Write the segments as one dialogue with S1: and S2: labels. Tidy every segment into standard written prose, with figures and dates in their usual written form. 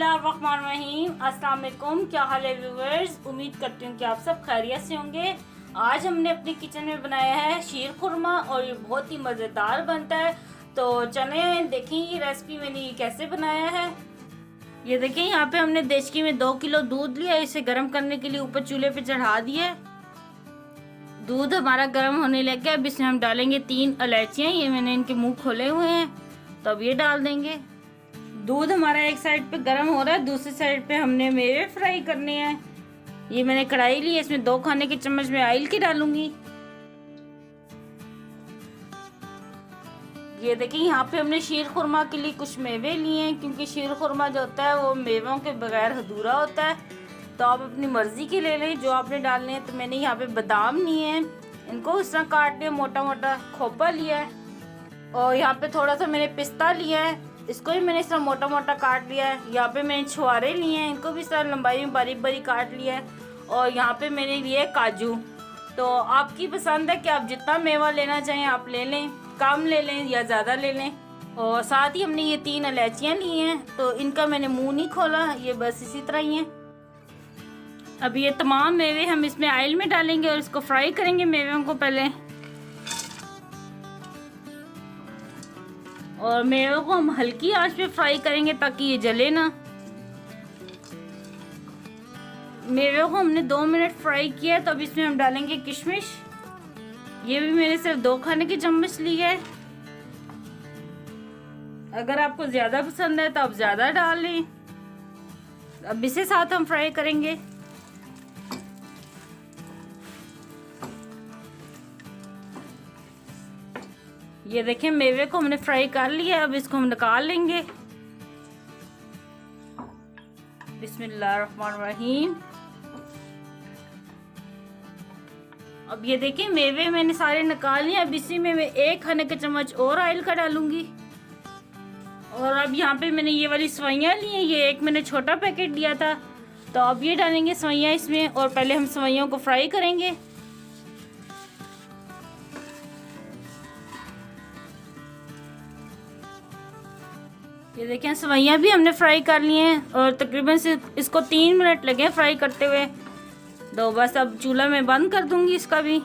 S1: बिस्मिल्लाहिर्रहमानिर्रहीम। अस्सलाम वालेकुम। क्या हाल है व्यूअर्स? उम्मीद करती हूँ कि आप सब खैरियत से होंगे। आज हमने अपनी किचन में बनाया है शीर खुरमा और ये बहुत ही मज़ेदार बनता है। तो चले देखें ये रेसिपी मैंने कैसे बनाया है। ये देखिए यहाँ पे हमने देचकी में 2 किलो दूध लिया। इसे गर्म करने के लिए ऊपर चूल्हे पे चढ़ा दिया। दूध हमारा गर्म होने लग गया। अब इसमें हम डालेंगे 3 इलायचियाँ। ये मैंने इनके मुंह खोले हुए हैं, तो अब ये डाल देंगे। दूध हमारा एक साइड पे गर्म हो रहा है, दूसरी साइड पे हमने मेवे फ्राई करने हैं। ये मैंने कढ़ाई ली है, इसमें 2 खाने के चम्मच में ऑयल की डालूंगी। ये देखिए यहाँ पे हमने शीर खुरमा के लिए कुछ मेवे लिए हैं, क्योंकि शीर खुरमा जो होता है वो मेवों के बगैर अधूरा होता है। तो आप अपनी मर्जी के ले लें जो आपने डालने हैं। तो मैंने यहाँ पे बादाम लिए हैं, इनको इस तरह काट लिया, मोटा मोटा खोपा लिया है। और यहाँ पे थोड़ा सा मैंने पिस्ता लिया है, इसको भी मैंने इस तरह मोटा मोटा काट लिया है। यहाँ पे मैंने छुआरे लिए हैं, इनको भी इस तरह लंबाई में बारीक बारीक काट लिया है। और यहाँ पे मैंने लिए काजू। तो आपकी पसंद है कि आप जितना मेवा लेना चाहें आप ले लें, कम ले लें या ज़्यादा ले लें। और साथ ही हमने ये 3 इलायचियाँ ली हैं, तो इनका मैंने मुंह नहीं खोला, ये बस इसी तरह ही हैं। अब ये तमाम मेवे हम इसमें ऑयल में डालेंगे और इसको फ्राई करेंगे मेवों को पहले। और मेवों को हम हल्की आंच पे फ्राई करेंगे ताकि ये जले ना। मेवों को हमने 2 मिनट फ्राई किया, तो अब इसमें हम डालेंगे किशमिश। ये भी मैंने सिर्फ 2 खाने के चम्मच ली है। अगर आपको ज़्यादा पसंद है तो आप ज़्यादा डाल लें। अब इसे साथ हम फ्राई करेंगे। ये देखें मेवे को हमने फ्राई कर लिया। अब इसको हम निकाल लेंगे। बिस्मिल्लाहिर्रहमानिर्रहीम। अब ये देखें मेवे मैंने सारे निकाल लिए। अब इसी में मैं 1 खाने का चम्मच और ऑयल का डालूंगी। और अब यहाँ पे मैंने ये वाली सवैयाँ ली हैं, ये एक मैंने छोटा पैकेट लिया था। तो अब ये डालेंगे सवैयाँ इसमें, और पहले हम सवैयों को फ्राई करेंगे। ये देखें सवैयाँ भी हमने फ्राई कर ली हैं, और तकरीबन से इसको 3 मिनट लगे फ्राई करते हुए। तो बस अब चूल्हा में बंद कर दूंगी इसका भी।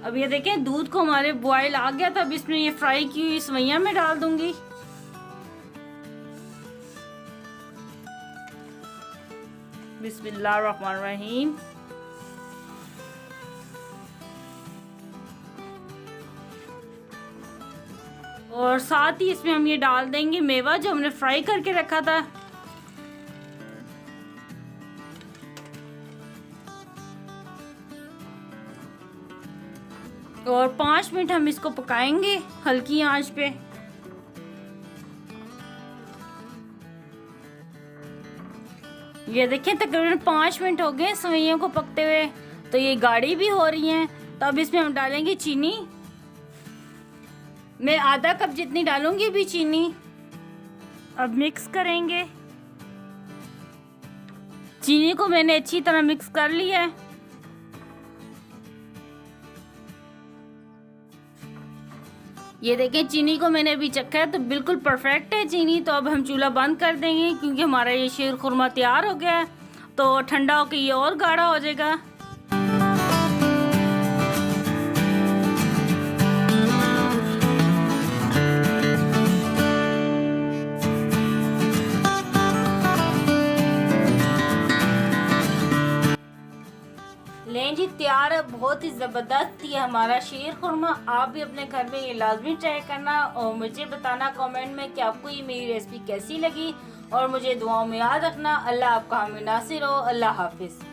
S1: अब ये देखें दूध को हमारे बॉयल आ गया था। अब इसमें ये फ्राई की हुई सवैयाँ में डाल दूंगी। बिस्मिल्लाहिर्रहमानिर्रहीम। और साथ ही इसमें हम ये डाल देंगे मेवा जो हमने फ्राई करके रखा था। और 5 मिनट हम इसको पकाएंगे हल्की आंच पे। ये देखें तकरीबन 5 मिनट हो गए सवैयों को पकते हुए, तो ये गाढ़ी भी हो रही हैं। तो अब इसमें हम डालेंगे चीनी। मैं आधा कप जितनी डालूंगी भी चीनी। अब मिक्स करेंगे। चीनी को मैंने अच्छी तरह मिक्स कर लिया है। ये देखें चीनी को मैंने अभी चखा है, तो बिल्कुल परफेक्ट है चीनी। तो अब हम चूल्हा बंद कर देंगे, क्योंकि हमारा ये शीर खुरमा तैयार हो गया है। तो ठंडा होकर ये और गाढ़ा हो जाएगा। लें जी तैयार है। बहुत ही ज़बरदस्त ये हमारा शीर खुरमा। आप भी अपने घर में ये लाजमी ट्राई करना और मुझे बताना कमेंट में कि आपको ये मेरी रेसिपी कैसी लगी। और मुझे दुआओं में याद रखना। अल्लाह आपका हामी नासिर हो। अल्लाह हाफिज़।